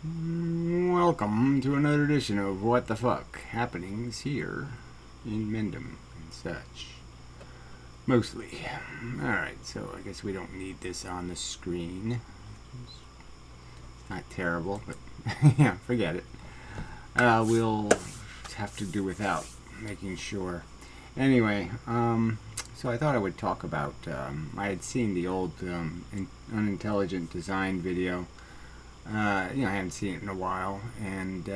Welcome to another edition of What the Fuck Happenings here in Mendham and such. Mostly. Alright, so I guess we don't need this on the screen. It's not terrible, but yeah, forget it. We'll have to do without making sure. Anyway, so I thought I would talk about, I had seen the old unintelligent design video. I haven't seen it in a while, and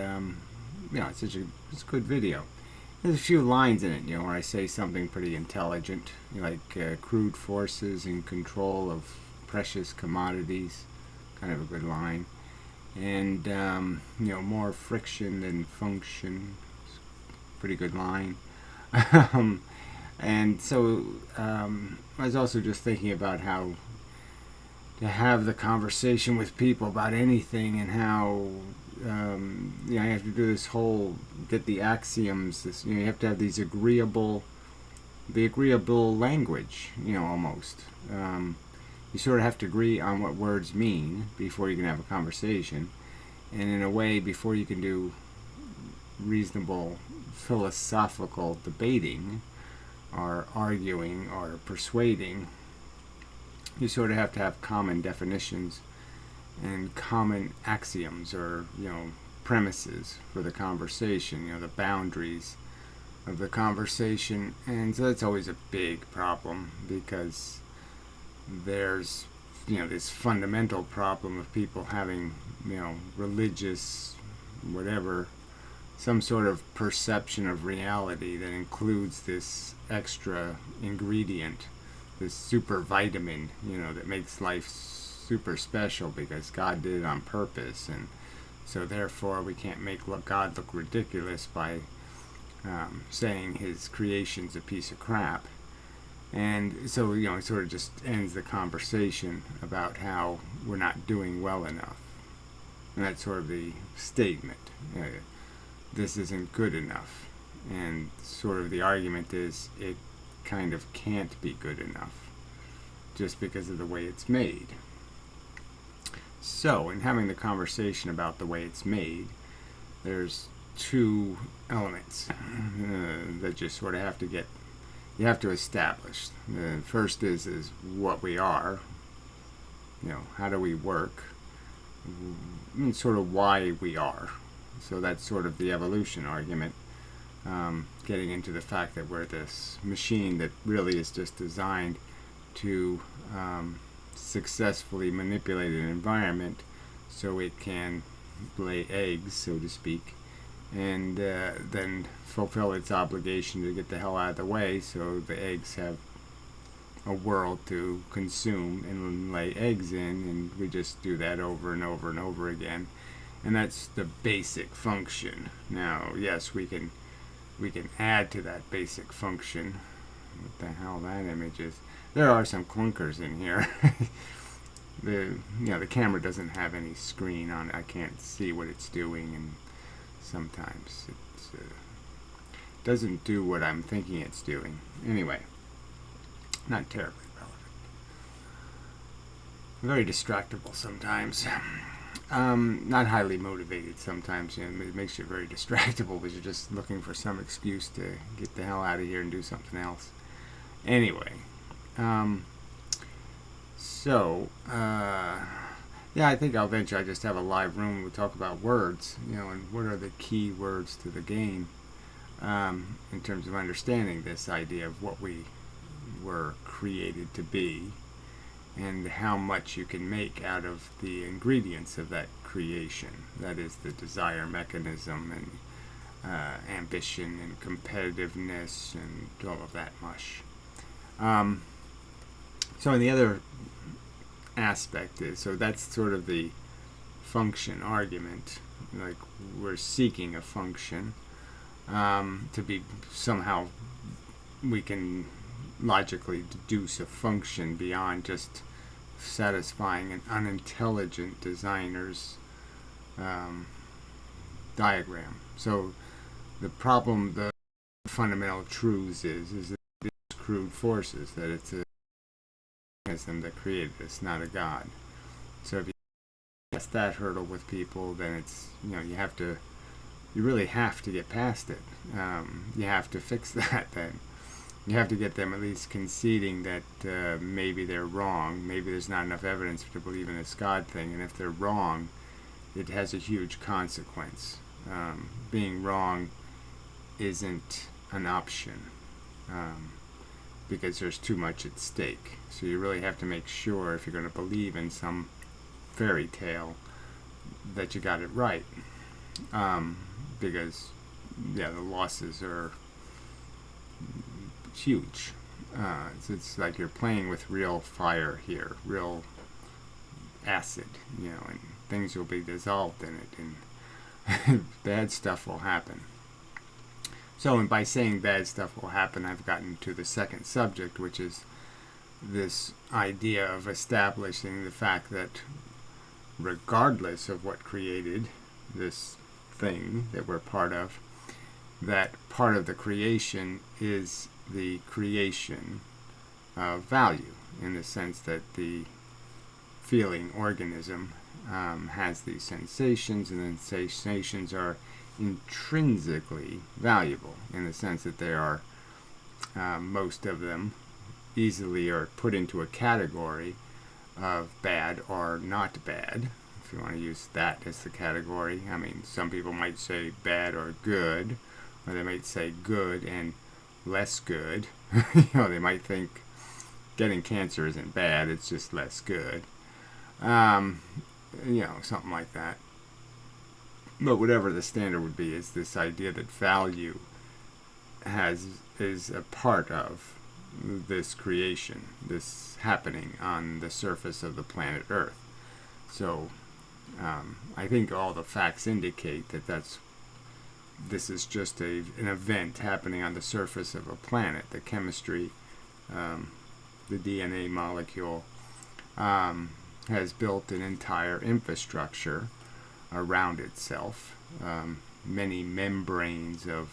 it's a good video. There's a few lines in it, where I say something pretty intelligent, like crude forces in control of precious commodities, kind of a good line, and more friction than function, pretty good line. And so I was also just thinking about how to have the conversation with people about anything, and how I have to do this whole get the axioms. You have to have the agreeable language. Almost. You sort of have to agree on what words mean before you can have a conversation, and in a way, before you can do reasonable philosophical debating, or arguing, or persuading. You sort of have to have common definitions and common axioms, or premises for the conversation, the boundaries of the conversation. And so that's always a big problem, because there's this fundamental problem of people having religious whatever, some sort of perception of reality that includes this extra ingredient, this super vitamin, that makes life super special because God did it on purpose, and so therefore we can't make God look ridiculous by saying his creation's a piece of crap. And so it sort of just ends the conversation about how we're not doing well enough, and that's sort of the statement. This isn't good enough, and sort of the argument is it kind of can't be good enough just because of the way it's made. So, in having the conversation about the way it's made, there's two elements that just sort of you have to establish. The first is what we are, how do we work, and sort of why we are. So that's sort of the evolution argument, getting into the fact that we're this machine that really is just designed to successfully manipulate an environment so it can lay eggs, so to speak, and then fulfill its obligation to get the hell out of the way so the eggs have a world to consume and lay eggs in, and we just do that over and over and over again. And that's the basic function. Now, yes, we can add to that basic function. What the hell that image is? There are some clunkers in here. The camera doesn't have any screen on it. I can't see what it's doing, and sometimes it doesn't do what I'm thinking it's doing. Anyway, not terribly relevant. Very distractible sometimes. Not highly motivated sometimes. It makes you very distractible because you're just looking for some excuse to get the hell out of here and do something else. Anyway, I think I'll eventually just have a live room and we'll talk about words, and what are the key words to the game, in terms of understanding this idea of what we were created to be, and how much you can make out of the ingredients of that creation. That is the desire mechanism, and ambition, and competitiveness, and all of that mush. So in the other aspect is, so that's sort of the function argument, like we're seeking a function, to be somehow, we can logically deduce a function beyond just satisfying an unintelligent designer's diagram. So the problem, the fundamental truths is that it's crude forces, that it's a mechanism that created this, not a god. So if you that hurdle with people, then it's, you really have to get past it. You have to fix that. Then you have to get them at least conceding that maybe they're wrong. Maybe there's not enough evidence to believe in this God thing, and if they're wrong, it has a huge consequence. Being wrong isn't an option, because there's too much at stake. So you really have to make sure, if you're going to believe in some fairy tale, that you got it right. Because, the losses are huge. It's like you're playing with real fire here, real acid, and things will be dissolved in it, and bad stuff will happen. So, and by saying bad stuff will happen, I've gotten to the second subject, which is this idea of establishing the fact that regardless of what created this thing that we're part of, that part of the creation is the creation of value, in the sense that the feeling organism has these sensations, and then sensations are intrinsically valuable, in the sense that they are, most of them easily are put into a category of bad or not bad, if you want to use that as the category. I mean, some people might say bad or good, or they might say good and less good. They might think getting cancer isn't bad, it's just less good. Something like that. But whatever the standard would be, is this idea that value is a part of this creation, this happening on the surface of the planet Earth. So I think all the facts indicate that this is just an event happening on the surface of a planet. The chemistry, the DNA molecule, has built an entire infrastructure around itself, many membranes of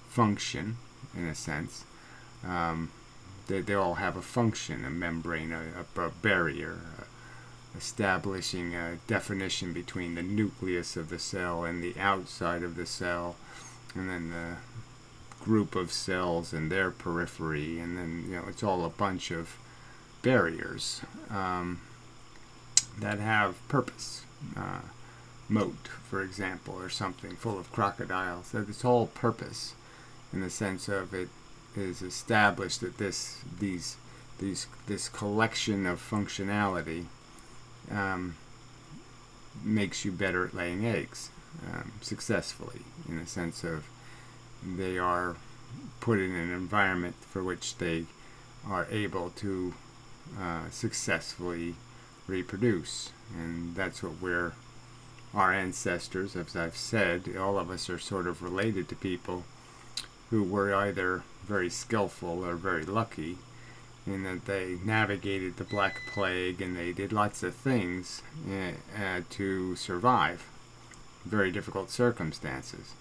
function, in a sense. They all have a function, a membrane, a barrier, establishing a definition between the nucleus of the cell and the outside of the cell, and then the group of cells and their periphery, and then it's all a bunch of barriers that have purpose. Moat, for example, or something full of crocodiles. That it's all purpose, in the sense of it is established that this collection of functionality makes you better at laying eggs successfully, in the sense of they are put in an environment for which they are able to successfully reproduce. And that's what our ancestors, as I've said, all of us are sort of related to people who were either very skillful or very lucky, in that they navigated the Black Plague and they did lots of things to survive very difficult circumstances.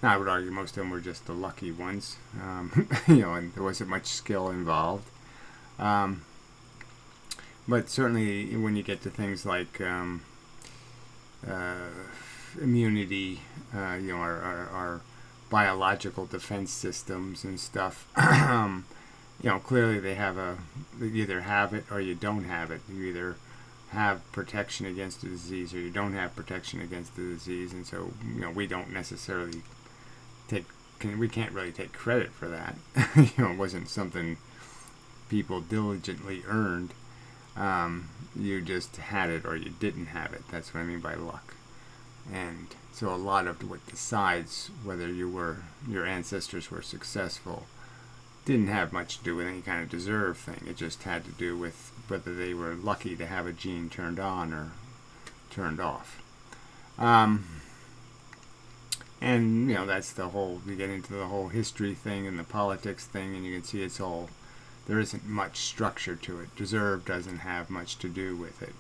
Now, I would argue most of them were just the lucky ones, and there wasn't much skill involved. But certainly when you get to things like immunity, our biological defense systems and stuff, clearly they either have it or you don't have it. You either have protection against the disease or you don't have protection against the disease, and so we don't necessarily we can't really take credit for that. It wasn't something people diligently earned. You just had it or you didn't have it. That's what I mean by luck. And so a lot of what decides whether your ancestors were successful didn't have much to do with any kind of deserve thing. It just had to do with whether they were lucky to have a gene turned on or turned off. And that's you get into the whole history thing and the politics thing, and you can see there isn't much structure to it. Deserve doesn't have much to do with it.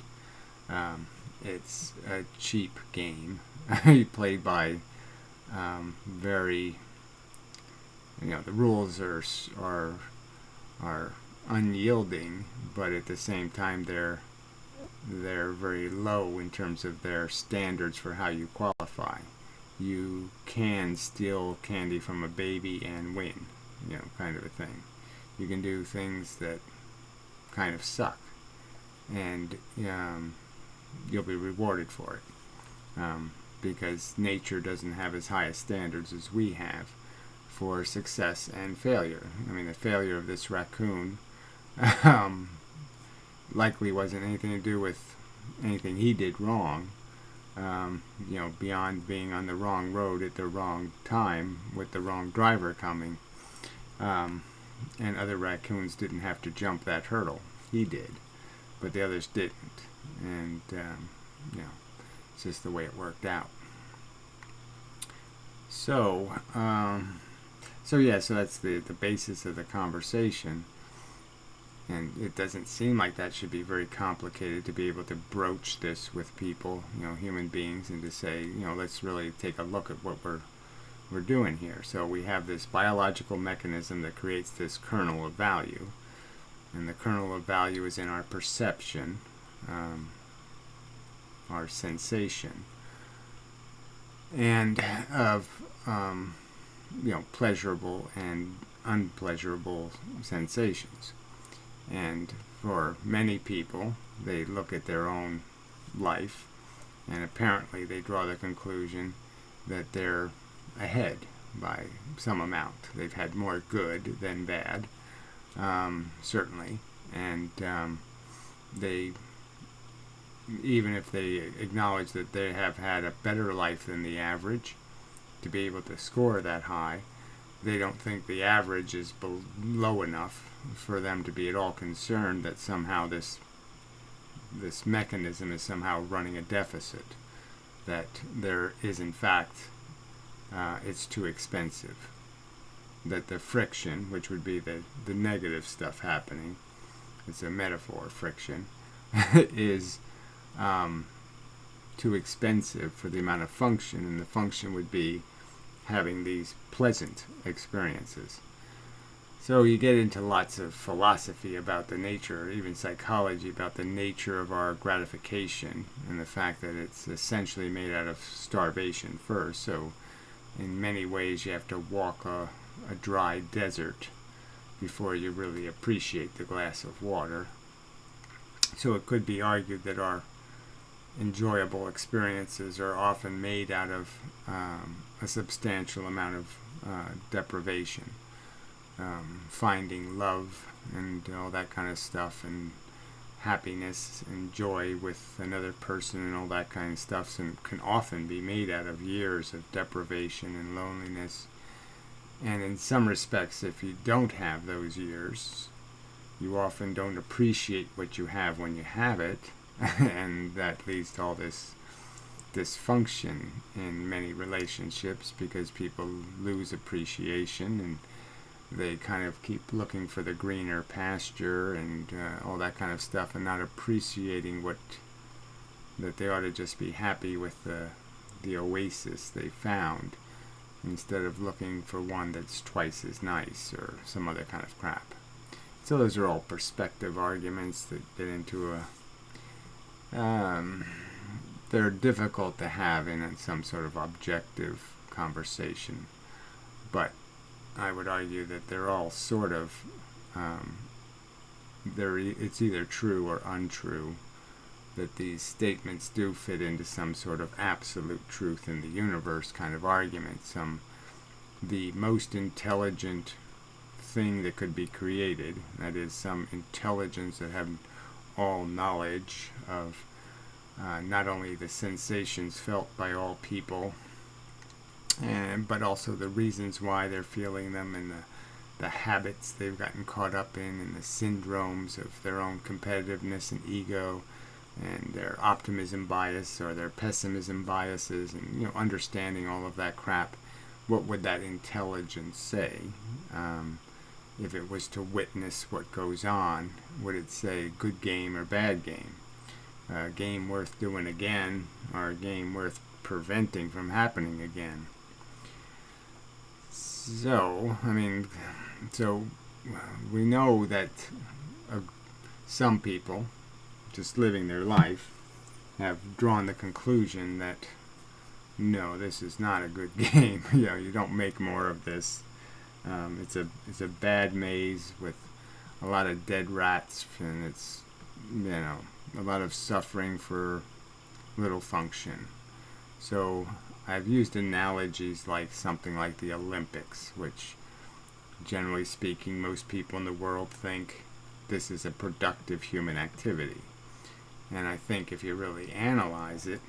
It's a cheap game played by very, the rules are unyielding, but at the same time they're they're very low in terms of their standards for how you qualify. You can steal candy from a baby and win, kind of a thing. You can do things that kind of suck, and you'll be rewarded for it, because nature doesn't have as high a standards as we have for success and failure. I mean, the failure of this raccoon likely wasn't anything to do with anything he did wrong, beyond being on the wrong road at the wrong time with the wrong driver coming. And other raccoons didn't have to jump that hurdle. He did, but the others didn't. And, it's just the way it worked out. So that's the basis of the conversation. And it doesn't seem like that should be very complicated to be able to broach this with people, human beings, and to say, let's really take a look at what we're doing here. So we have this biological mechanism that creates this kernel of value, and the kernel of value is in our perception, our sensation, and of pleasurable and unpleasurable sensations. And for many people, they look at their own life, and apparently they draw the conclusion that they're ahead by some amount. They've had more good than bad, certainly, and they, even if they acknowledge that they have had a better life than the average, to be able to score that high, they don't think the average is low enough for them to be at all concerned that somehow this mechanism is somehow running a deficit, that there is in fact it's too expensive, that the friction, which would be the negative stuff happening, it's a metaphor, friction, is too expensive for the amount of function, and the function would be having these pleasant experiences. So you get into lots of philosophy about the nature, even psychology, about the nature of our gratification, and the fact that it's essentially made out of starvation first. So in many ways you have to walk a dry desert before you really appreciate the glass of water. So it could be argued that our enjoyable experiences are often made out of a substantial amount of deprivation. Finding love and all that kind of stuff, and happiness and joy with another person and all that kind of stuff, can often be made out of years of deprivation and loneliness. And in some respects, if you don't have those years, you often don't appreciate what you have when you have it, and that leads to all this dysfunction in many relationships, because people lose appreciation and they kind of keep looking for the greener pasture and all that kind of stuff, and not appreciating that they ought to just be happy with the oasis they found, instead of looking for one that's twice as nice or some other kind of crap. So those are all perspective arguments that get into they're difficult to have in some sort of objective conversation, but I would argue that they're all sort of, it's either true or untrue, that these statements do fit into some sort of absolute truth in the universe kind of argument, the most intelligent thing that could be created, that is, some intelligence that have all knowledge of not only the sensations felt by all people, but also the reasons why they're feeling them, and the habits they've gotten caught up in, and the syndromes of their own competitiveness and ego, and their optimism bias or their pessimism biases, and understanding all of that crap. What would that intelligence say if it was to witness what goes on? Would it say good game or bad game? A game worth doing again, or a game worth preventing from happening again? So, we know that some people, just living their life, have drawn the conclusion that no, this is not a good game. You don't make more of this. It's a bad maze with a lot of dead rats, and it's a lot of suffering for little function. So I've used analogies like something like the Olympics, which generally speaking most people in the world think this is a productive human activity. And I think if you really analyze it,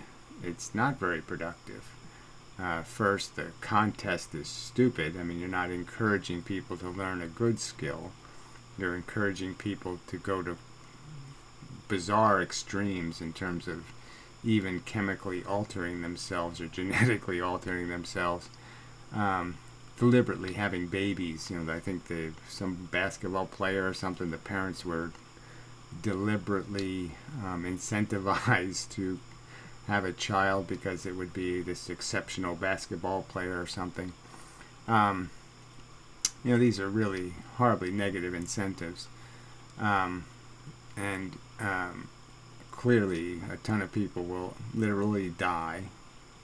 it's not very productive. First, the contest is stupid. I mean, you're not encouraging people to learn a good skill. You're encouraging people to go to bizarre extremes in terms of even chemically altering themselves or genetically altering themselves, deliberately having babies. I think some basketball player or something, the parents were deliberately incentivized to have a child because it would be this exceptional basketball player or something. These are really horribly negative incentives. And clearly a ton of people will literally die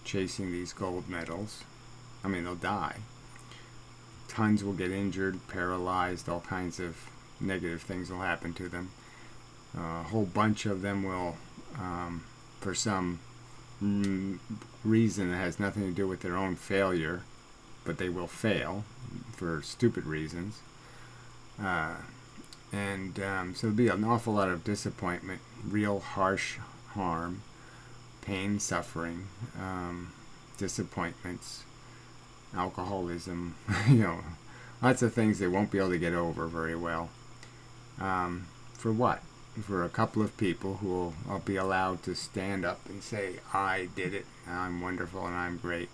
chasing these gold medals. I mean, they'll die. Tons will get injured, paralyzed, all kinds of negative things will happen to them. A whole bunch of them will, for some reason that has nothing to do with their own failure, but they will fail for stupid reasons. So there'll be an awful lot of disappointment, real harsh harm, pain, suffering, disappointments, alcoholism, lots of things they won't be able to get over very well. For what? For a couple of people who will be allowed to stand up and say, I did it, I'm wonderful, and I'm great.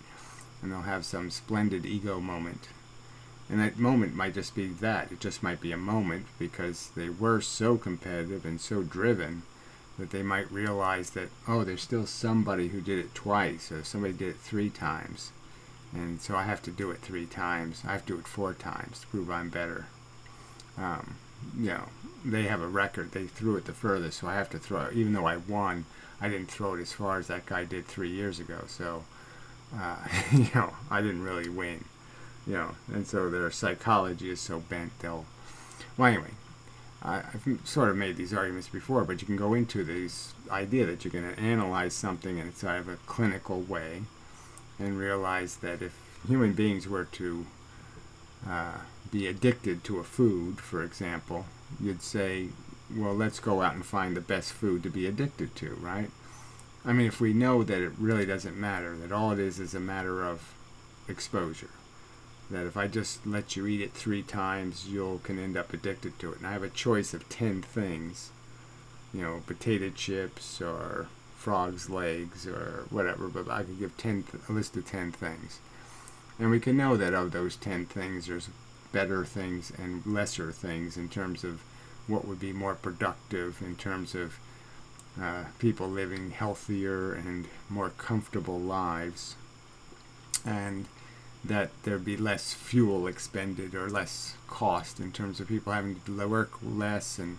And they'll have some splendid ego moment. And that moment might just be that. It just might be a moment because they were so competitive and so driven that they might realize that, there's still somebody who did it twice, or somebody did it 3 times. And so I have to do it 3 times. I have to do it 4 times to prove I'm better. They have a record. They threw it the furthest, so I have to throw it. Even though I won, I didn't throw it as far as that guy did 3 years ago. So, I didn't really win. And so their psychology is so bent Well, anyway, I've sort of made these arguments before, but you can go into this idea that you're going to analyze something in sort of a clinical way and realize that if human beings were to be addicted to a food, for example, you'd say, well, let's go out and find the best food to be addicted to, right? I mean, if we know that it really doesn't matter, that all it is a matter of exposure, that if I just let you eat it 3 times, you can end up addicted to it. And I have a choice of 10 things, potato chips or frog's legs or whatever, but I could give a list of 10 things. And we can know that of those 10 things, there's better things and lesser things in terms of what would be more productive, in terms of people living healthier and more comfortable lives, and that there'd be less fuel expended or less cost in terms of people having to work less and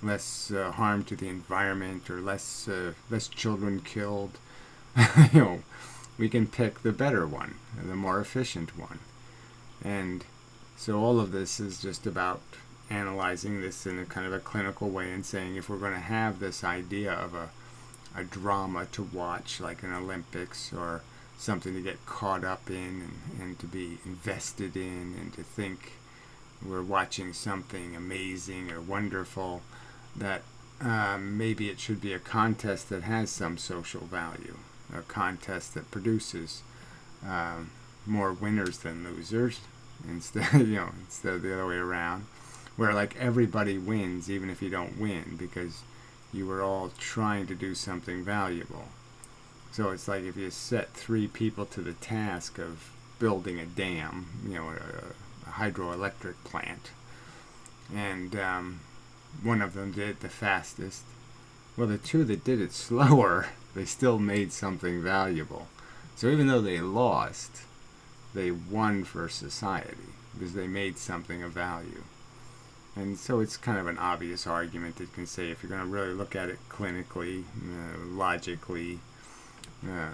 less harm to the environment, or less children killed. We can pick the better one, the more efficient one. And so all of this is just about analyzing this in a kind of a clinical way and saying, if we're going to have this idea of a drama to watch, like an Olympics, or something to get caught up in and to be invested in, and to think we're watching something amazing or wonderful, that maybe it should be a contest that has some social value, a contest that produces more winners than losers, instead of the other way around, where like everybody wins even if you don't win, because you were all trying to do something valuable. So it's like if you set 3 people to the task of building a dam, a hydroelectric plant, and one of them did it the fastest. Well, the 2 that did it slower, they still made something valuable. So even though they lost, they won for society because they made something of value. And so it's kind of an obvious argument that can say, if you're going to really look at it clinically, logically,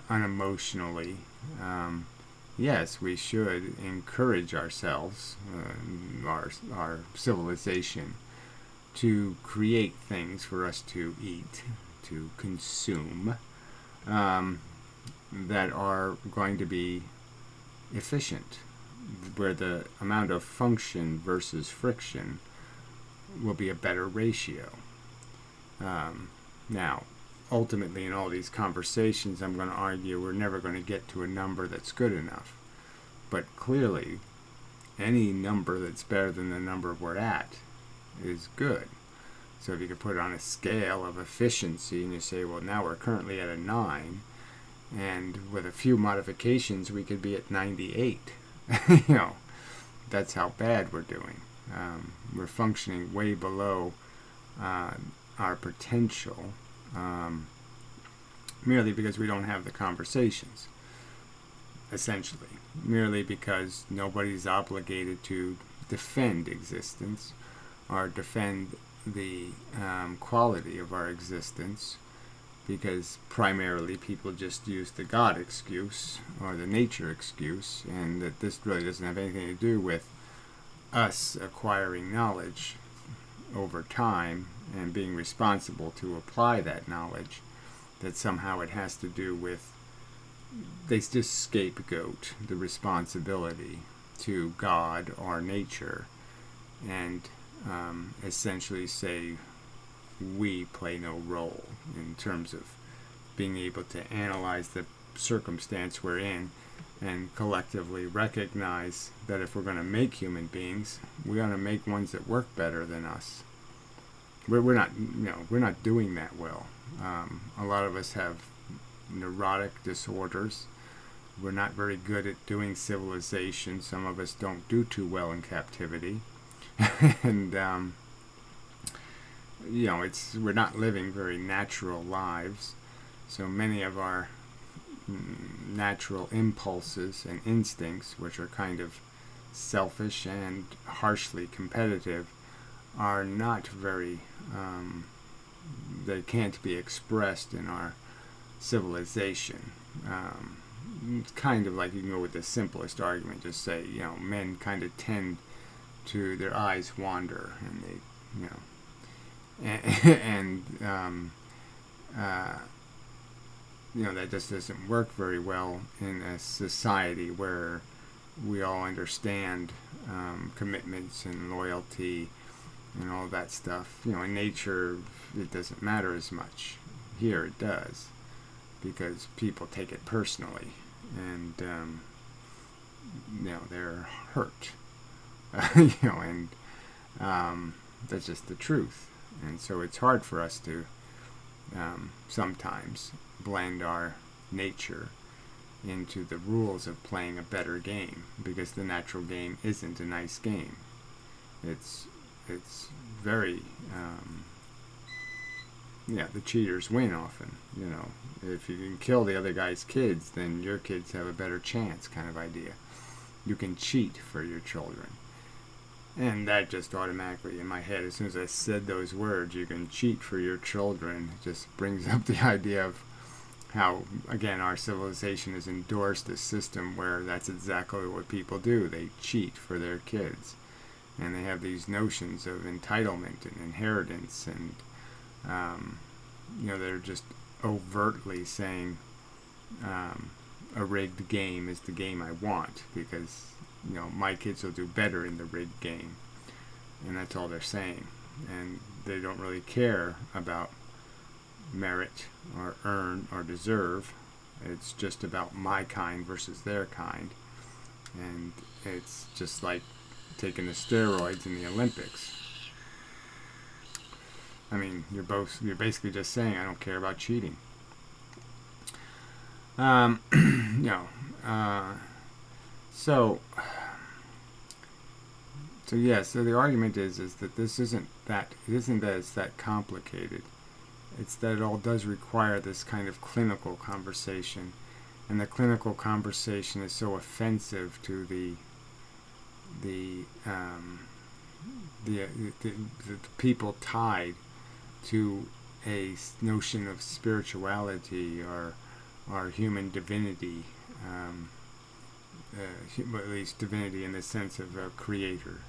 unemotionally, yes, we should encourage ourselves, our civilization, to create things for us to eat, to consume, that are going to be efficient, where the amount of function versus friction will be a better ratio. Now, ultimately, in all these conversations, I'm going to argue we're never going to get to a number that's good enough. But clearly, any number that's better than the number we're at is good. So if you could put it on a scale of efficiency and you say, well, now we're currently at a 9, and with a few modifications, we could be at 98. That's how bad we're doing. We're functioning way below our potential, merely because we don't have the conversations, essentially. Merely because nobody's obligated to defend existence or defend the quality of our existence, because primarily people just use the God excuse or the nature excuse, and that this really doesn't have anything to do with us acquiring knowledge over time and being responsible to apply that knowledge, that somehow it has to do with, they just scapegoat the responsibility to God or nature and essentially say we play no role in terms of being able to analyze the circumstance we're in and collectively recognize that if we're going to make human beings, we ought to make ones that work better than us. We're not doing that well. A lot of us have neurotic disorders. We're not very good at doing civilization. Some of us don't do too well in captivity. And we're not living very natural lives. So many of our natural impulses and instincts, which are kind of selfish and harshly competitive, are not very, they can't be expressed in our civilization. It's kind of like, you can go with the simplest argument, just say, men kind of tend to, their eyes wander, and that just doesn't work very well in a society where we all understand commitments and loyalty and all that stuff. In nature, it doesn't matter as much. Here it does, because people take it personally, and they're hurt. And that's just the truth. And so it's hard for us to sometimes blend our nature into the rules of playing a better game, because the natural game isn't a nice game. It's very the cheaters win often. If you can kill the other guy's kids, then your kids have a better chance, kind of idea. You can cheat for your children. And that just automatically, in my head, as soon as I said those words, you can cheat for your children, it just brings up the idea of how, again, our civilization has endorsed a system where that's exactly what people do. They cheat for their kids. And they have these notions of entitlement and inheritance, and they're just overtly saying a rigged game is the game I want, because my kids will do better in the rigged game, and that's all they're saying. And they don't really care about merit or earn or deserve. It's just about my kind versus their kind, and it's just like taking the steroids in the Olympics. I mean, you're basically just saying, I don't care about cheating. So the argument is that this isn't that it's that complicated. It's that it all does require this kind of clinical conversation, and the clinical conversation is so offensive to the the, the, the people tied to a notion of spirituality or human divinity, at least divinity in the sense of a creator.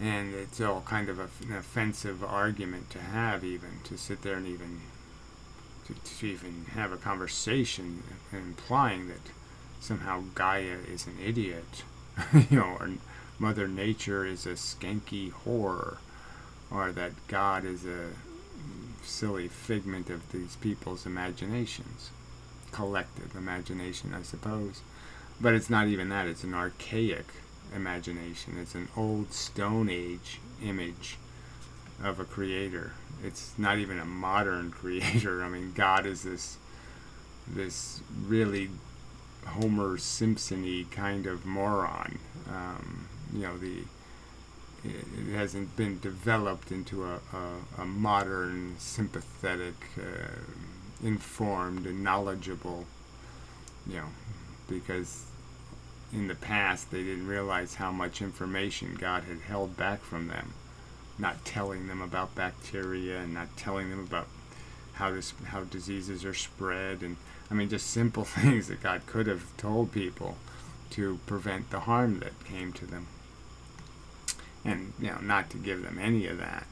And it's all kind of an offensive argument to have, even to sit there and even to even have a conversation implying that somehow Gaia is an idiot, or Mother Nature is a skanky whore, or that God is a silly figment of these people's imaginations, collective imagination, I suppose. But it's not even that. It's an archaic imagination. It's an old Stone Age image of a creator. It's not even a modern creator. I mean, God is this really Homer Simpson-y kind of moron. It hasn't been developed into a modern, sympathetic, informed, and knowledgeable, because in the past they didn't realize how much information God had held back from them, not telling them about bacteria and not telling them about how diseases are spread, and I mean just simple things that God could have told people to prevent the harm that came to them. And not to give them any of that,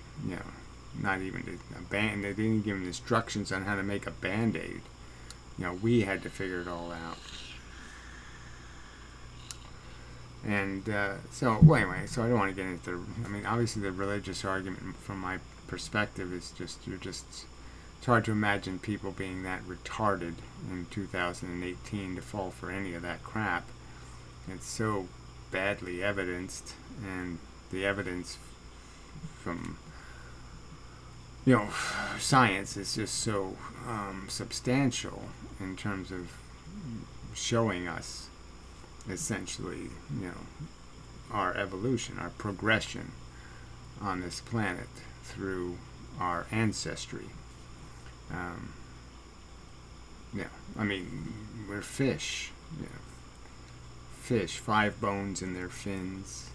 not even they didn't give them instructions on how to make a Band-Aid. We had to figure it all out. And so anyway, so I don't want to get into. I mean, obviously the religious argument from my perspective is it's hard to imagine people being that retarded in 2018 to fall for any of that crap. It's so badly evidenced, and the evidence from science is just so substantial in terms of showing us essentially our evolution, our progression on this planet through our ancestry. I mean, we're fish. Fish, 5 bones in their fins.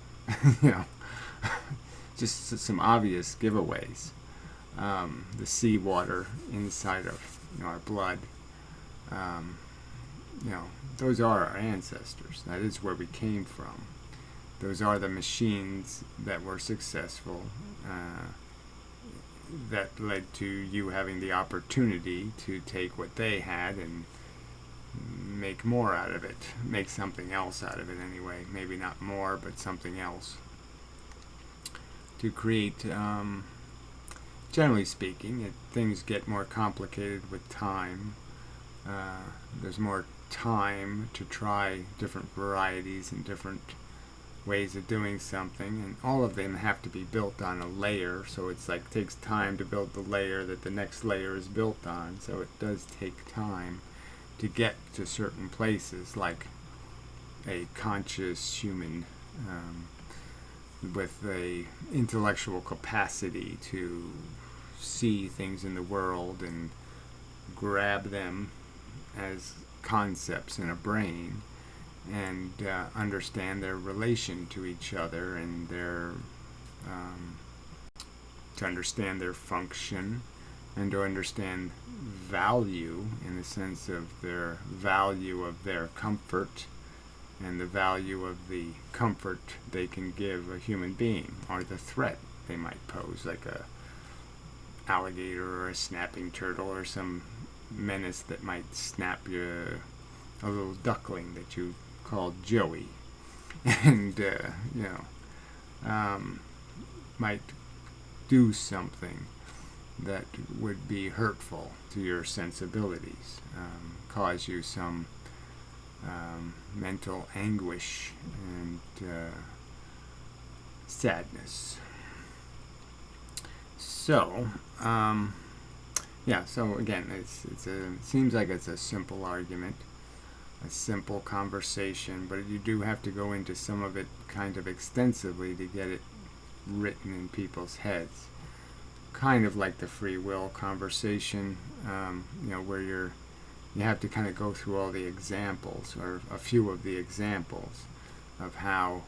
Just some obvious giveaways. The seawater inside of our blood. Those are our ancestors. That is where we came from. Those are the machines that were successful, that led to you having the opportunity to take what they had and make more out of it, make something else out of it anyway, maybe not more, but something else, to create, generally speaking, things get more complicated with time. There's more time to try different varieties and different ways of doing something, and all of them have to be built on a layer, so it's like takes time to build the layer that the next layer is built on, so it does take time to get to certain places, like a conscious human with a intellectual capacity to see things in the world and grab them as concepts in a brain, and understand their relation to each other, and to understand their function, and to understand value in the sense of their value of their comfort and the value of the comfort they can give a human being, or the threat they might pose, like a alligator or a snapping turtle or some menace that might snap you, a little duckling that you called Joey, and might do something that would be hurtful to your sensibilities, cause you some mental anguish and sadness. So, so again, it seems like it's a simple argument, a simple conversation, but you do have to go into some of it kind of extensively to get it written in people's heads. Kind of like the free will conversation, where you have to kind of go through all the examples, or a few of the examples of how,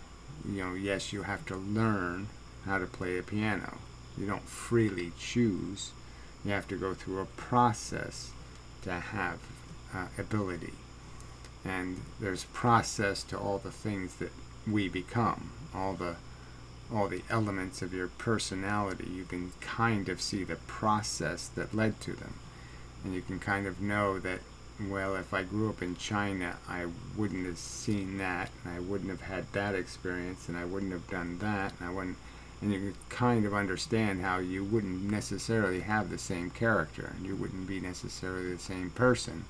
yes, you have to learn how to play a piano. You don't freely choose. You have to go through a process to have ability. And there's process to all the things that we become, all the elements of your personality. You can kind of see the process that led to them. And you can kind of know that, well, if I grew up in China, I wouldn't have seen that, and I wouldn't have had that experience, and I wouldn't have done that, and you can kind of understand how you wouldn't necessarily have the same character, and you wouldn't be necessarily the same person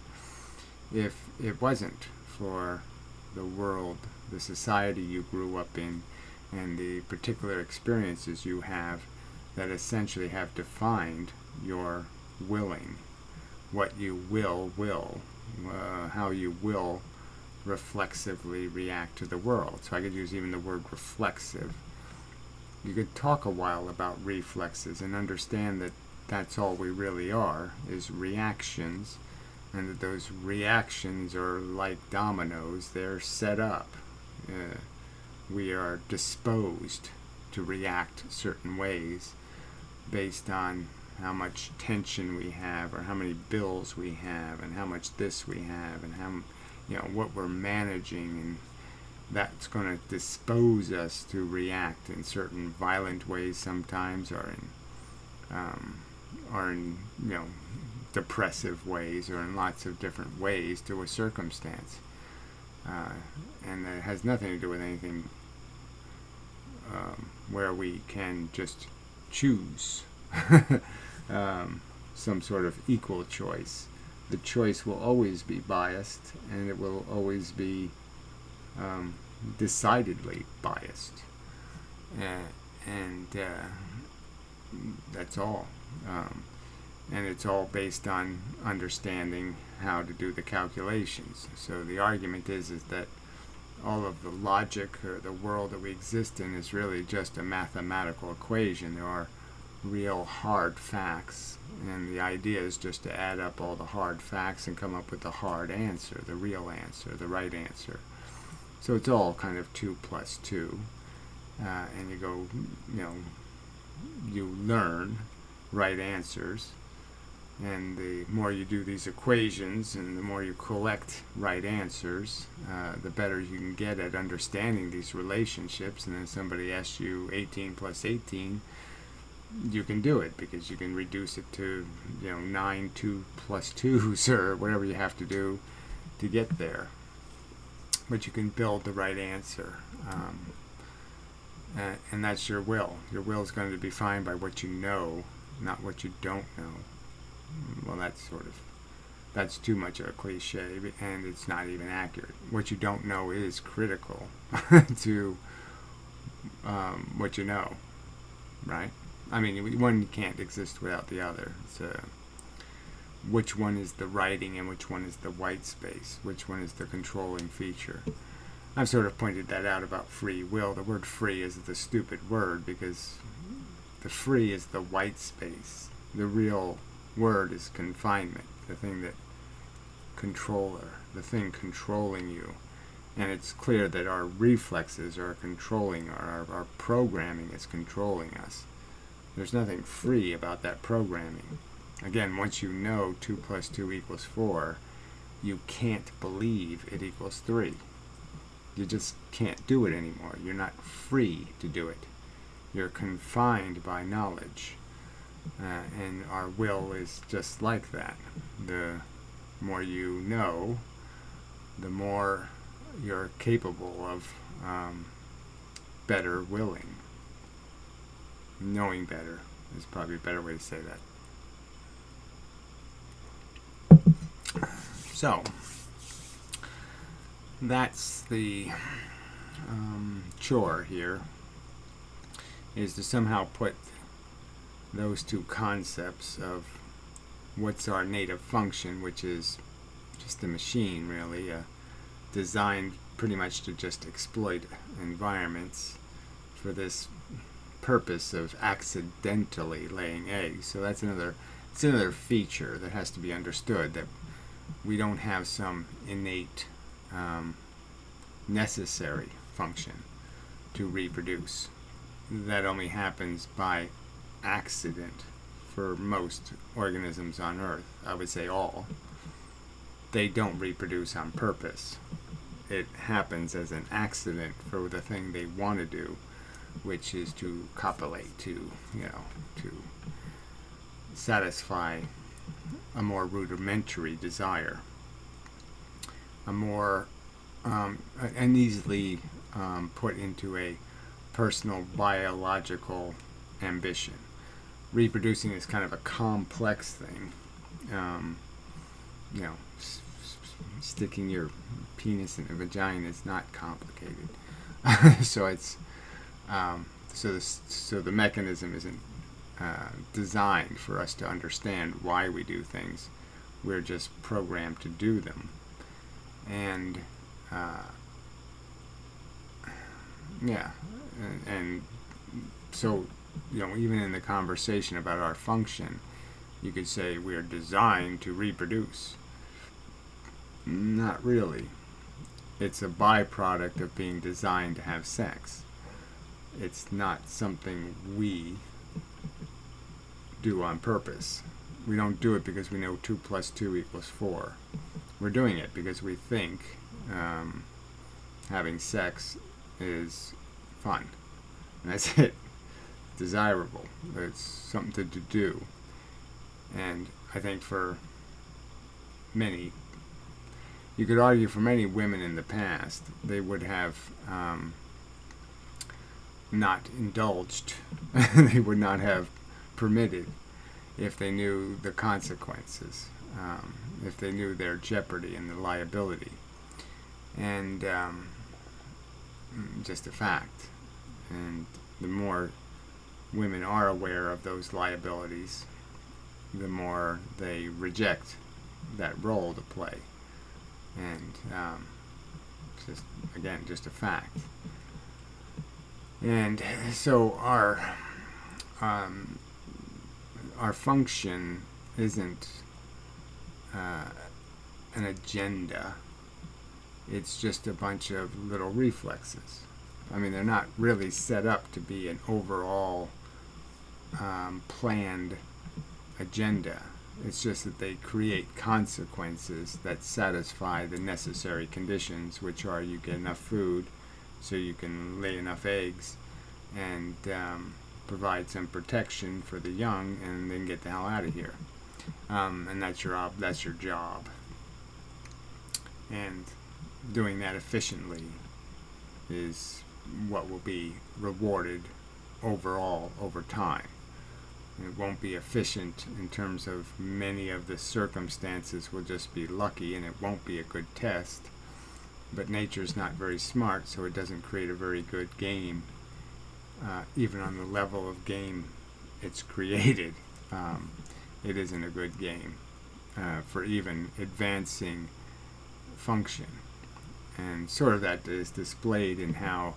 if it wasn't for the world, the society you grew up in, and the particular experiences you have that essentially have defined your willing, what you will, how you will reflexively react to the world. So I could use even the word reflexive. You could talk a while about reflexes and understand that that's all we really are, is reactions, and that those reactions are like dominoes. They're set up. We are disposed to react certain ways based on how much tension we have, or how many bills we have, and how much this we have, and how, what we're managing, and that's going to dispose us to react in certain violent ways sometimes, or in depressive ways, or in lots of different ways to a circumstance. And it has nothing to do with anything where we can just choose some sort of equal choice. The choice will always be biased, and it will always be decidedly biased. And that's all. And it's all based on understanding how to do the calculations. So the argument is that all of the logic, or the world that we exist in, is really just a mathematical equation. There are real hard facts, and the idea is just to add up all the hard facts and come up with the hard answer, the real answer, the right answer. So it's all kind of 2 plus 2, and you go, you learn right answers, and the more you do these equations and the more you collect right answers, the better you can get at understanding these relationships. And then somebody asks you 18 plus 18, you can do it, because you can reduce it to 9 2 plus 2s, or whatever you have to do to get there. But you can build the right answer, and that's your will. Your will is going to be defined by what you know, not what you don't know. Well, that's too much of a cliche, and it's not even accurate. What you don't know is critical to what you know, right? I mean, one can't exist without the other. So, which one is the writing and which one is the white space? Which one is the controlling feature? I've sort of pointed that out about free will. The word free is the stupid word, because the free is the white space. The real word is confinement, the thing that the thing controlling you. And it's clear that our reflexes are controlling, our programming is controlling us. There's nothing free about that programming. Again, once you know 2 plus 2 equals 4, you can't believe it equals 3. You just can't do it anymore. You're not free to do it. You're confined by knowledge. And our will is just like that. The more you know, the more you're capable of better willing. Knowing better is probably a better way to say that. So, that's the chore here, is to somehow put those two concepts of what's our native function, which is just a machine, really, designed pretty much to just exploit environments for this purpose of accidentally laying eggs. So it's another feature that has to be understood, that we don't have some innate necessary function to reproduce. that only happens by accident for most organisms on Earth. I would say all. They don't reproduce on purpose. It happens as an accident for the thing they want to do, which is to copulate, to satisfy a more rudimentary desire, a more uneasily put into a personal biological ambition. Reproducing is kind of a complex thing. Sticking your penis in a vagina is not complicated. So it's so the mechanism isn't designed for us to understand why we do things. We're just programmed to do them, and and so even in the conversation about our function, you could say we are designed to reproduce. Not really. It's a byproduct of being designed to have sex. It's not something we do on purpose. We don't do it because we know 2 + 2 = 4. We're doing it because we think having sex is fun. And that's it. Desirable. It's something to do. And I think for many, you could argue for many women in the past, they would have not indulged. They would not have permitted if they knew the consequences, if they knew their jeopardy and the liability. And just a fact. And the more women are aware of those liabilities, the more they reject that role to play. And just a fact. And so our function isn't an agenda. It's just a bunch of little reflexes. I mean, they're not really set up to be an overall planned agenda. It's just that they create consequences that satisfy the necessary conditions, which are you get enough food so you can lay enough eggs and provide some protection for the young, and then get the hell out of here. And that's your job. And doing that efficiently is what will be rewarded overall over time. It won't be efficient in terms of many of the circumstances will just be lucky, and it won't be a good test. But nature's not very smart, so it doesn't create a very good game. Even on the level of game it's created, it isn't a good game for even advancing function. And sort of that is displayed in how,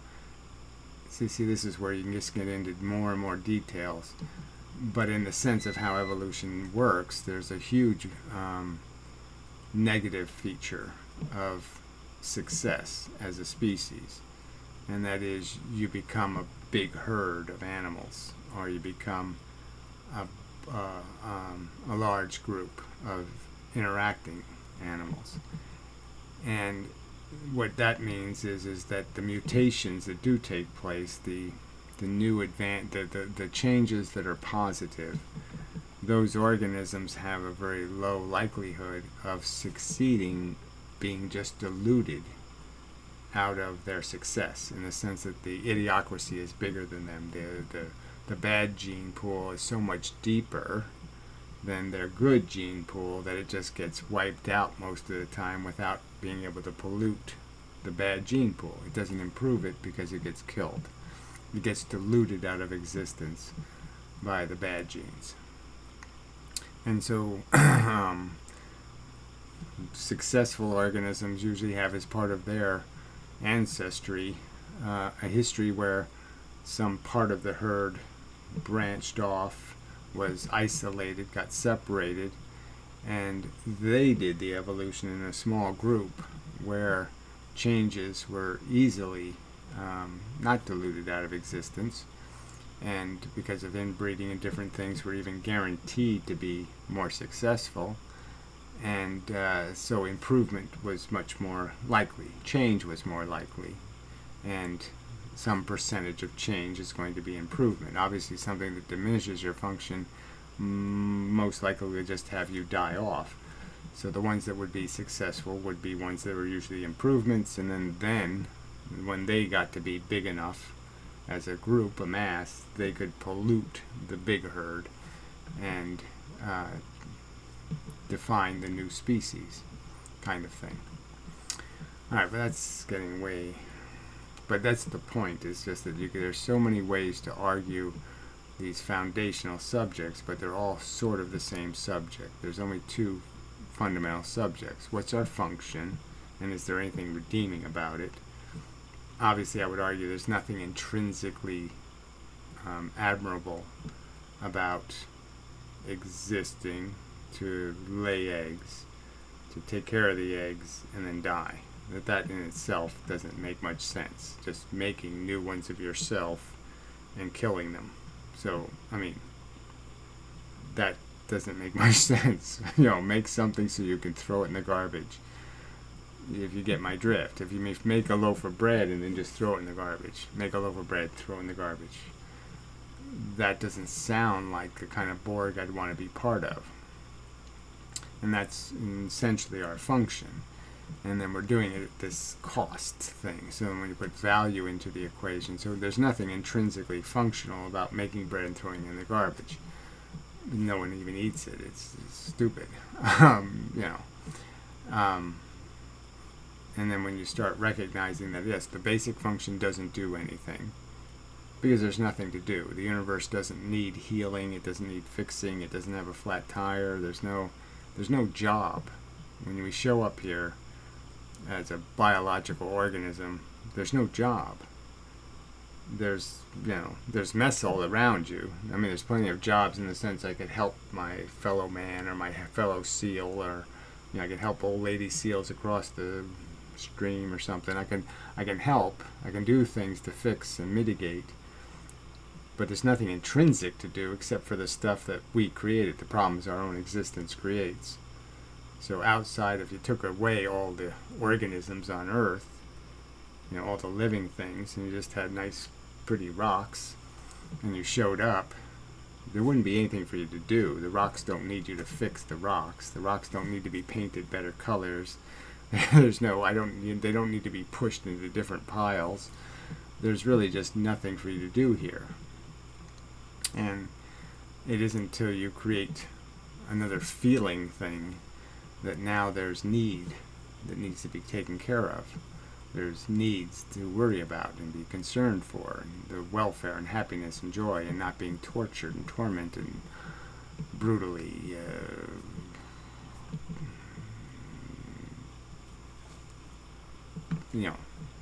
see, this is where you can just get into more and more details. But in the sense of how evolution works, there's a huge negative feature of success as a species, and that is you become a big herd of animals, or you become a large group of interacting animals. And what that means is that the mutations that do take place, the changes that are positive, those organisms have a very low likelihood of succeeding, being just diluted out of their success, in the sense that the idiocracy is bigger than them. The bad gene pool is so much deeper than their good gene pool that it just gets wiped out most of the time without being able to pollute the bad gene pool. It doesn't improve it because it gets killed. It gets diluted out of existence by the bad genes. And so successful organisms usually have as part of their ancestry a history where some part of the herd branched off, was isolated, got separated, and they did the evolution in a small group where changes were easily not diluted out of existence, and because of inbreeding and different things, we're even guaranteed to be more successful. And so improvement was much more likely, change was more likely, and some percentage of change is going to be improvement. Obviously, something that diminishes your function most likely will just have you die off. So the ones that would be successful would be ones that were usually improvements, and then when they got to be big enough as a group, a mass, they could pollute the big herd and define the new species, kind of thing. Alright, but that's getting way... But that's the point, is just that there's so many ways to argue these foundational subjects, but they're all sort of the same subject. There's only two fundamental subjects. What's our function, and is there anything redeeming about it? Obviously, I would argue there's nothing intrinsically admirable about existing to lay eggs, to take care of the eggs, and then die. That in itself doesn't make much sense. Just making new ones of yourself and killing them. So, I mean, that doesn't make much sense. Make something so you can throw it in the garbage. If you get my drift. If you make a loaf of bread and then just throw it in the garbage. Make a loaf of bread, throw it in the garbage. That doesn't sound like the kind of Borg I'd want to be part of. And that's essentially our function. And then we're doing it at this cost thing. So when you put value into the equation, so there's nothing intrinsically functional about making bread and throwing it in the garbage. No one even eats it. It's stupid. And then when you start recognizing that, yes, the basic function doesn't do anything, because there's nothing to do. The universe doesn't need healing. It doesn't need fixing. It doesn't have a flat tire. There's no job. When we show up here as a biological organism, there's no job. There's mess all around you. I mean, there's plenty of jobs in the sense I could help my fellow man or my fellow seal, or I could help old lady seals across the stream or something. I can help. I can do things to fix and mitigate. But there's nothing intrinsic to do except for the stuff that we created, the problems our own existence creates. So outside, if you took away all the organisms on Earth, all the living things, and you just had nice, pretty rocks, and you showed up, there wouldn't be anything for you to do. The rocks don't need you to fix the rocks. The rocks don't need to be painted better colors. They don't need to be pushed into different piles. There's really just nothing for you to do here. And it isn't until you create another feeling thing that now there's need that needs to be taken care of. There's needs to worry about and be concerned for, and the welfare and happiness and joy, and not being tortured and tormented and brutally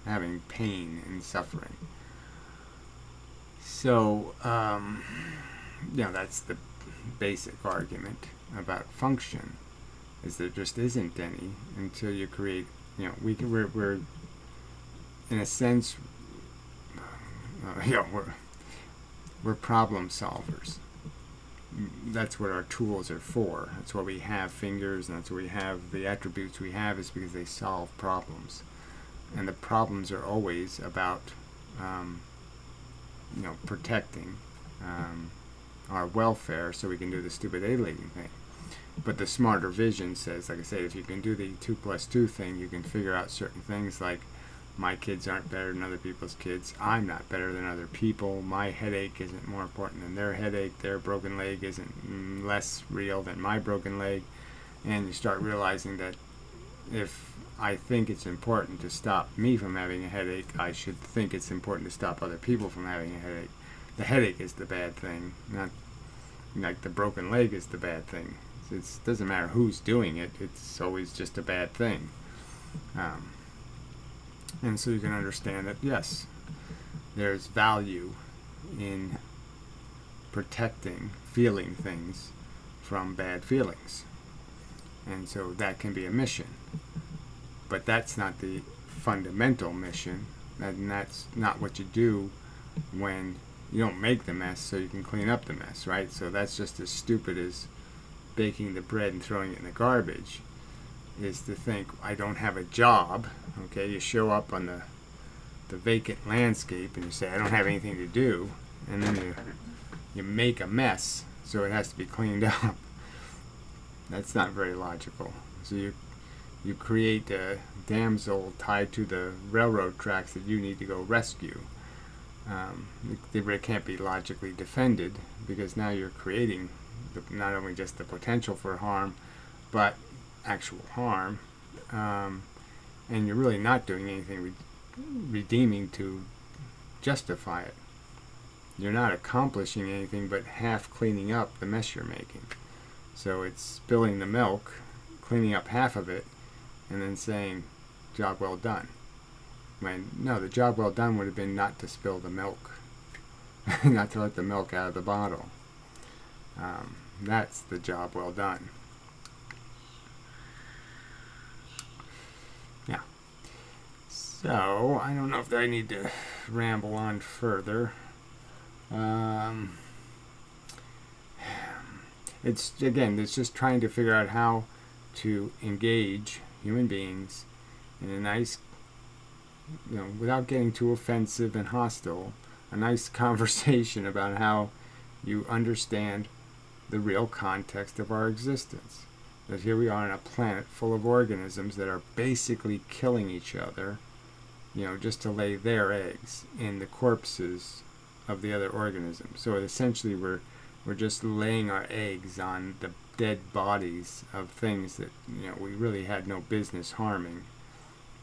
having pain and suffering. So, that's the basic argument about function, is there just isn't any until you create, we're in a sense, we're problem solvers. That's what our tools are for. That's why we have fingers, and that's why we have the attributes we have, is because they solve problems. And the problems are always about, protecting our welfare so we can do the stupid alienating thing. But the smarter vision says, like I said, if you can do the 2 + 2 thing, you can figure out certain things like, my kids aren't better than other people's kids. I'm not better than other people. My headache isn't more important than their headache. Their broken leg isn't less real than my broken leg. And you start realizing that if I think it's important to stop me from having a headache, I should think it's important to stop other people from having a headache. The headache is the bad thing, not like the broken leg is the bad thing. It doesn't matter who's doing it. It's always just a bad thing. And so you can understand that, yes, there's value in protecting feeling things from bad feelings. And so that can be a mission. But that's not the fundamental mission. And that's not what you do when You don't make the mess so you can clean up the mess, right? So that's just as stupid as baking the bread and throwing it in the garbage, is to think, I don't have a job. Okay, you show up on the vacant landscape and you say, I don't have anything to do, and then you make a mess so it has to be cleaned up. That's not very logical. So you create a damsel tied to the railroad tracks that you need to go rescue. It can't be logically defended, because now you're creating not only just the potential for harm, but actual harm, and you're really not doing anything redeeming to justify it. You're not accomplishing anything but half cleaning up the mess you're making. So it's spilling the milk, cleaning up half of it, and then saying, job well done. When, no, the job well done would have been not to spill the milk, not to let the milk out of the bottle. That's the job well done. Yeah. So, I don't know if I need to ramble on further. It's just trying to figure out how to engage human beings in a nice, without getting too offensive and hostile, a nice conversation about how you understand the real context of our existence. That here we are on a planet full of organisms that are basically killing each other, just to lay their eggs in the corpses of the other organisms. So essentially we're just laying our eggs on the dead bodies of things that we really had no business harming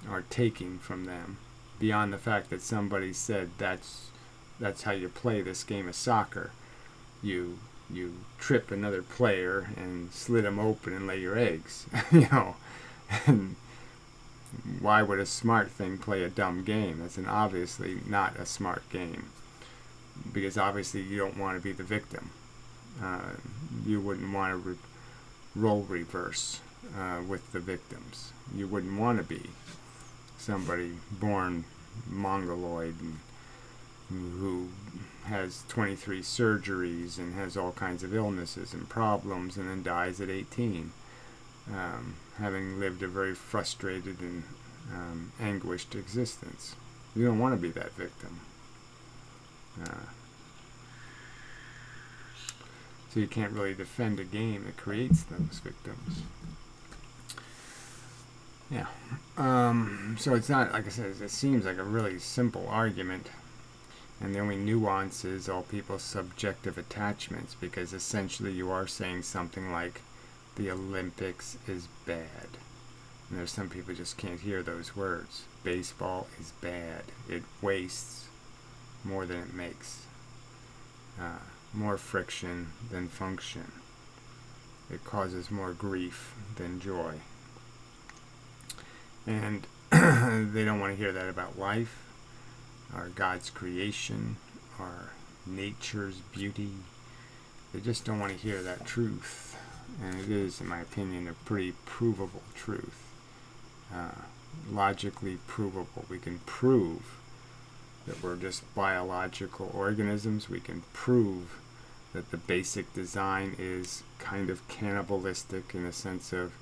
or taking from them, beyond the fact that somebody said that's how you play this game of soccer. You trip another player and slit them open and lay your eggs. And why would a smart thing play a dumb game? That's obviously not a smart game, because obviously you don't want to be the victim. You wouldn't want to role reverse with the victims. You wouldn't want to be somebody born mongoloid and who has 23 surgeries and has all kinds of illnesses and problems and then dies at 18, having lived a very frustrated and anguished existence. You don't want to be that victim. So you can't really defend a game that creates those victims. Yeah. So it's not, like I said, it seems like a really simple argument. And the only nuance is all people's subjective attachments, because essentially you are saying something like, the Olympics is bad. And there's some people just can't hear those words. Baseball is bad. It wastes more than it makes. More friction than function. It causes more grief than joy. And they don't want to hear that about life, or God's creation, or nature's beauty. They just don't want to hear that truth. And it is, in my opinion, a pretty provable truth. Logically provable. We can prove that we're just biological organisms. We can prove that the basic design is kind of cannibalistic, in the sense of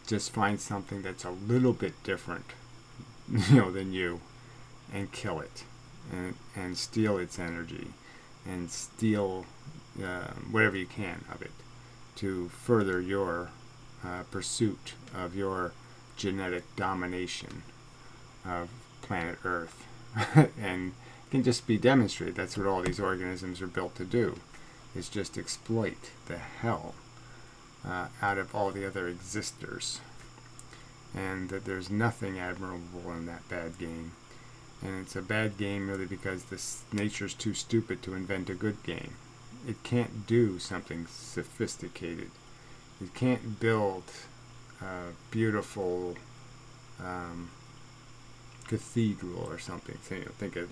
just find something that's a little bit different, than you, and kill it, and steal its energy, and steal whatever you can of it, to further your pursuit of your genetic domination of planet Earth. And it can just be demonstrated. That's what all these organisms are built to do, is just exploit the hell out of all the other existers. And that there's nothing admirable in that bad game. And it's a bad game really because nature's too stupid to invent a good game. It can't do something sophisticated. It can't build a beautiful cathedral or something. Think of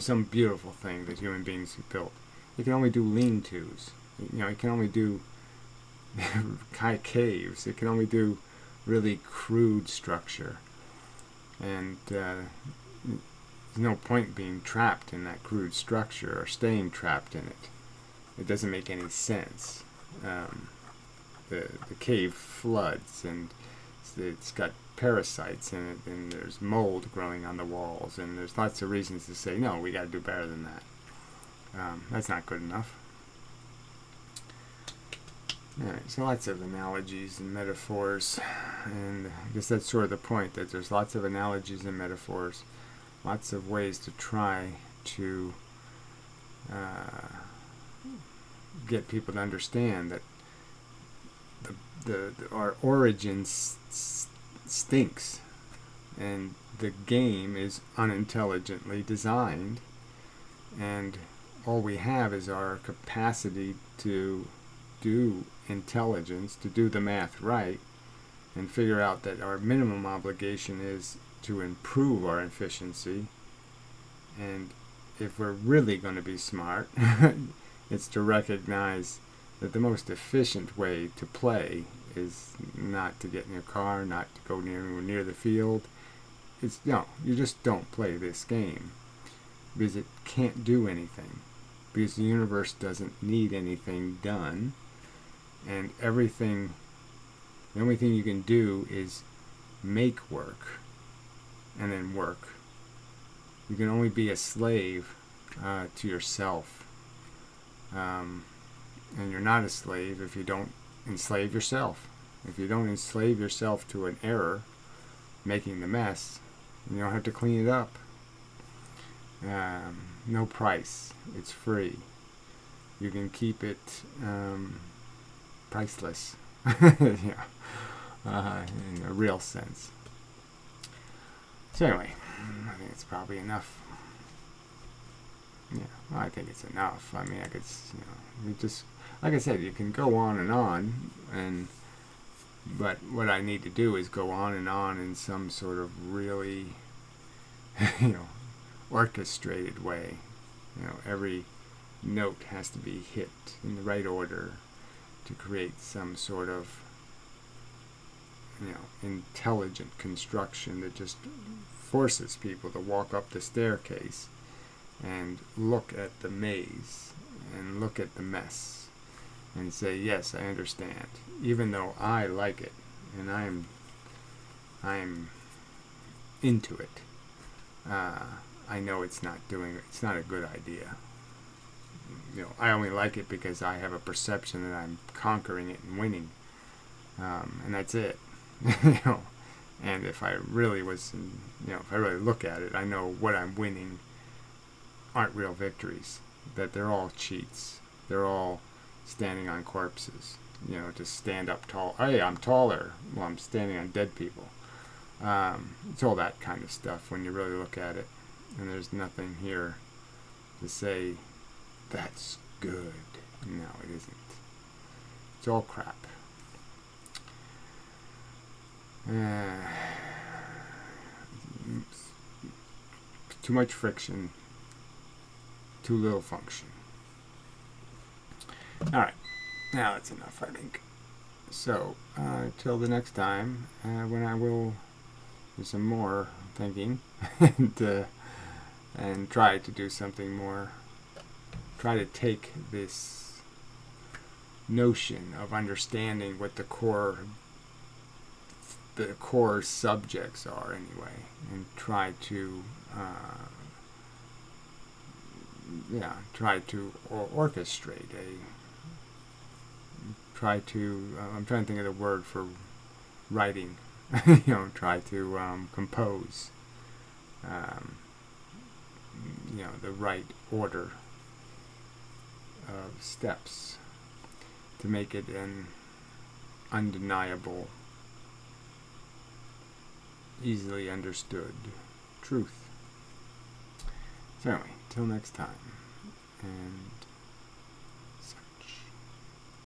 some beautiful thing that human beings have built. It can only do lean-tos. It can only do caves. It can only do really crude structure. And there's no point being trapped in that crude structure or staying trapped in it. It doesn't make any sense. The cave floods, and it's got parasites in it, and there's mold growing on the walls, and there's lots of reasons to say, no, we got to do better than that. That's not good enough. Alright, so lots of analogies and metaphors, and I guess that's sort of the point, that there's lots of analogies and metaphors, lots of ways to try to get people to understand that our origin stinks, and the game is unintelligently designed, and all we have is our capacity to do intelligence, to do the math right, and figure out that our minimum obligation is to improve our efficiency. And if we're really going to be smart, it's to recognize that the most efficient way to play is not to get in your car, not to go near the field. It's no, you just don't play this game, because it can't do anything, because the universe doesn't need anything done, and everything, the only thing you can do is make work, and then work. You can only be a slave to yourself, and you're not a slave if you don't enslave yourself. If you don't enslave yourself to an error, making the mess, you don't have to clean it up. No price. It's free. You can keep it priceless, yeah, in a real sense. So anyway, I think it's probably enough. Yeah, well, I think it's enough. I mean, I could, we just, like I said, you can go on, but what I need to do is go on in some sort of really, orchestrated way. Every note has to be hit in the right order to create some sort of, intelligent construction that just forces people to walk up the staircase and look at the maze and look at the mess and say, yes, I understand, even though I like it and I'm into it. I know it's not a good idea. I only like it because I have a perception that I'm conquering it and winning, and that's it. And if I really if I really look at it, I know what I'm winning aren't real victories, that they're all cheats. They're all standing on corpses, to stand up tall. Hey, I'm taller. Well, I'm standing on dead people. It's all that kind of stuff when you really look at it. And there's nothing here to say, that's good. No, it isn't. It's all crap. Too much friction, too little function. Alright, now that's enough, I think. So, till the next time, when I will do some more thinking and try to do something more, try to take this notion of understanding what the core subjects are anyway, and try to orchestrate I'm trying to think of the word for writing, try to compose the right order of steps to make it an undeniable, easily understood truth. So anyway, till next time, and